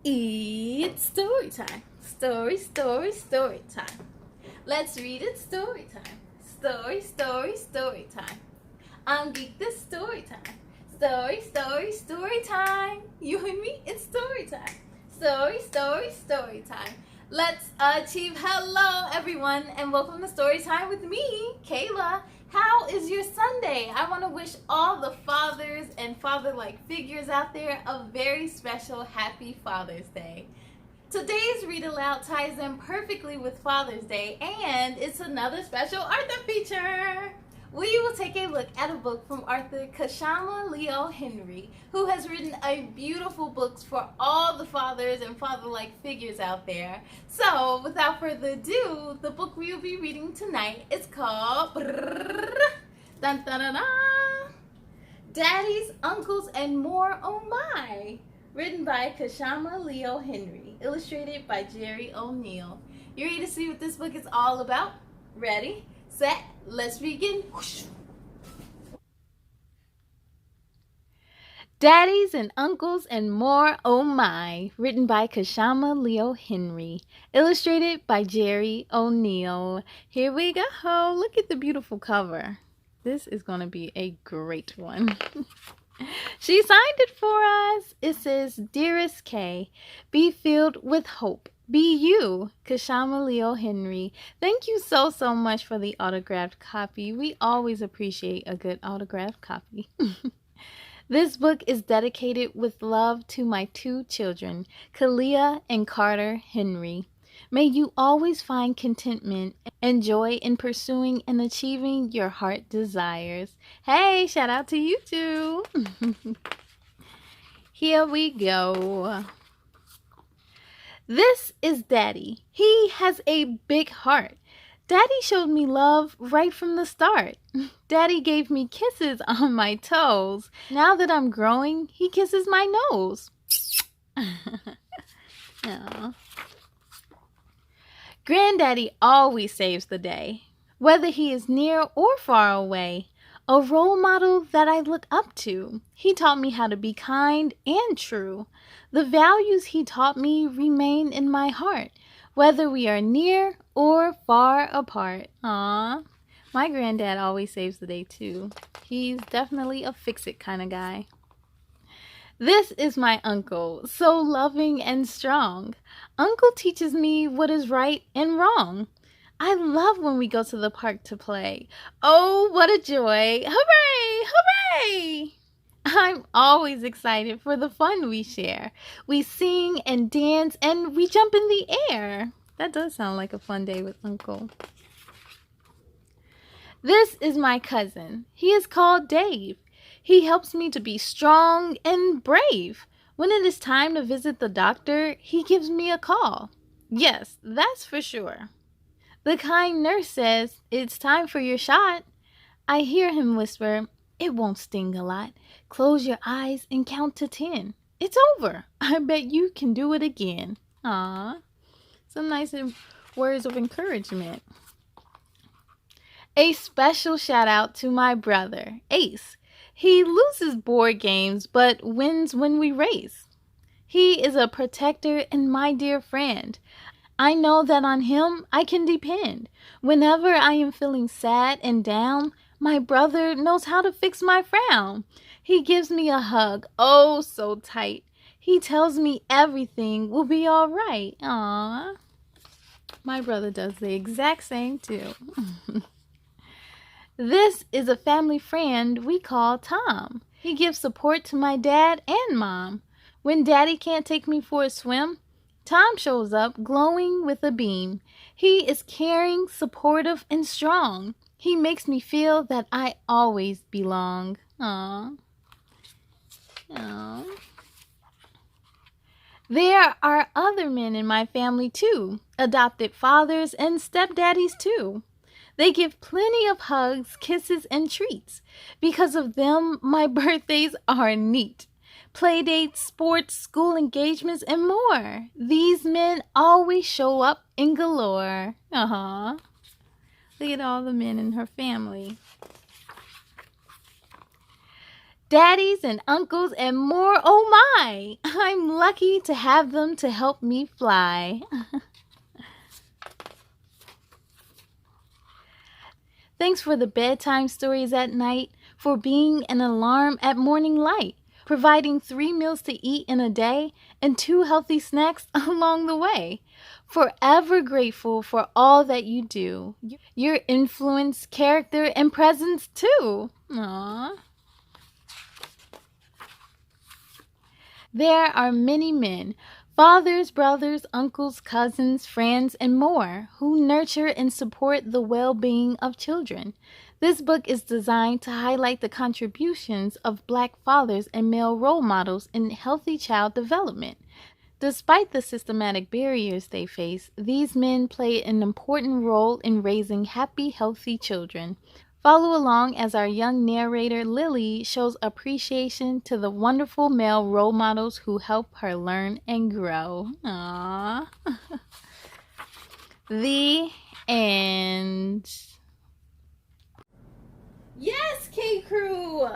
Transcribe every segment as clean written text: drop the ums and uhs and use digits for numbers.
It's story time. Story time. Let's read it story time. Story time. I'm Geek this story time. Story time. You and me, it's story time. Story time. Let's achieve. Hello, everyone, and welcome to Story Time with me, Kayla. How is your Sunday? I want to wish all the fathers and father-like figures out there a very special happy Father's Day. Today's read aloud ties in perfectly with Father's Day, and it's another special author feature. We will take a look at a book from author Kashama Leo-Henry, who has written a beautiful book for all the fathers and father-like figures out there. So, without further ado, the book we will be reading tonight is called dun, dun, dun, dun, Daddies, Uncles, and More Oh My, written by Kashama Leo-Henry, illustrated by Gerry O'Neill. You ready to see what this book is all about? Ready, set, let's begin. Daddies and Uncles and More Oh My, written by Kashama Leo-Henry, illustrated by Gerry O'Neill. Here we go. Look at the beautiful cover. This is going to be a great one. She signed it for us. It says, Dearest Kay, be filled with hope. Be you, Kashama Leo-Henry. Thank you so much for the autographed copy. We always appreciate a good autographed copy. This book is dedicated with love to my two children, Kalia and Carter Henry. May you always find contentment and joy in pursuing and achieving your heart desires. Hey, shout out to you too. Here we go. This is Daddy. He has a big heart. Daddy showed me love right from the start. Daddy gave me kisses on my toes. Now that I'm growing, he kisses my nose. Aww. Granddaddy always saves the day, whether he is near or far away. A role model that I look up to. He taught me how to be kind and true. The values he taught me remain in my heart, whether we are near or far apart. Aww. My granddad always saves the day too. He's definitely a fix-it kind of guy. This is my uncle, so loving and strong. Uncle teaches me what is right and wrong. I love when we go to the park to play. Oh, what a joy. Hooray! Hooray! I'm always excited for the fun we share. We sing and dance and we jump in the air. That does sound like a fun day with Uncle. This is my cousin. He is called Dave. He helps me to be strong and brave. When it is time to visit the doctor, he gives me a call. Yes, that's for sure. The kind nurse says, it's time for your shot. I hear him whisper, it won't sting a lot. Close your eyes and count to 10. It's over. I bet you can do it again. Aww. Some nice words of encouragement. A special shout out to my brother, Ace. He loses board games, but wins when we race. He is a protector and my dear friend. I know that on him I can depend. Whenever I am feeling sad and down, my brother knows how to fix my frown. He gives me a hug, oh so tight. He tells me everything will be all right. Aww. My brother does the exact same too. This is a family friend we call Tom. He gives support to my dad and mom. When Daddy can't take me for a swim, Tom shows up glowing with a beam. He is caring, supportive, and strong. He makes me feel that I always belong. Aww. Aww. There are other men in my family too, adopted fathers and stepdaddies too. They give plenty of hugs, kisses, and treats. Because of them, my birthdays are neat. Playdates, sports, school engagements, and more. These men always show up in galore. Look at all the men in her family. Daddies and uncles and more, oh my! I'm lucky to have them to help me fly. Thanks for the bedtime stories at night, for being an alarm at morning light, providing 3 meals to eat in a day, and 2 healthy snacks along the way. Forever grateful for all that you do. Your influence, character, and presence too. Aww. There are many men, fathers, brothers, uncles, cousins, friends, and more, who nurture and support the well-being of children. This book is designed to highlight the contributions of Black fathers and male role models in healthy child development. Despite the systematic barriers they face, these men play an important role in raising happy, healthy children. Follow along as our young narrator Lili shows appreciation to the wonderful male role models who help her learn and grow. Aww. The end. Yes, K-Crew!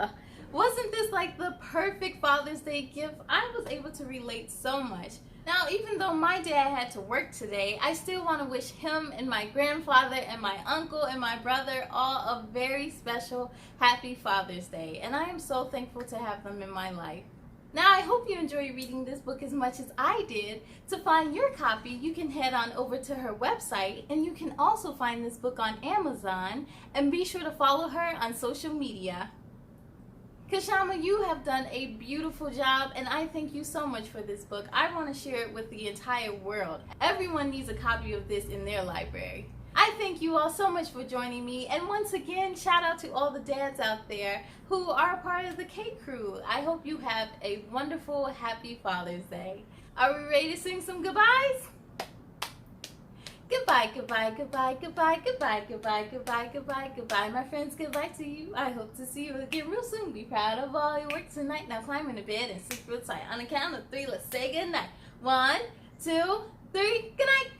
Wasn't this like the perfect Father's Day gift? I was able to relate so much. Now, even though my dad had to work today, I still want to wish him and my grandfather and my uncle and my brother all a very special happy Father's Day. And I am so thankful to have them in my life. Now, I hope you enjoy reading this book as much as I did. To find your copy, you can head on over to her website, and you can also find this book on Amazon, and be sure to follow her on social media. Kashama, you have done a beautiful job, and I thank you so much for this book. I want to share it with the entire world. Everyone needs a copy of this in their library. I thank you all so much for joining me, and once again, shout out to all the dads out there who are a part of the K-Crew. I hope you have a wonderful, happy Father's Day. Are we ready to sing some goodbyes? Goodbye, goodbye, goodbye, goodbye, goodbye, goodbye, goodbye, goodbye, goodbye. My friends, goodbye to you. I hope to see you again real soon. Be proud of all your work tonight. Now climb into bed and sleep real tight. On the count of 3, let's say goodnight. 1, 2, 3, good night.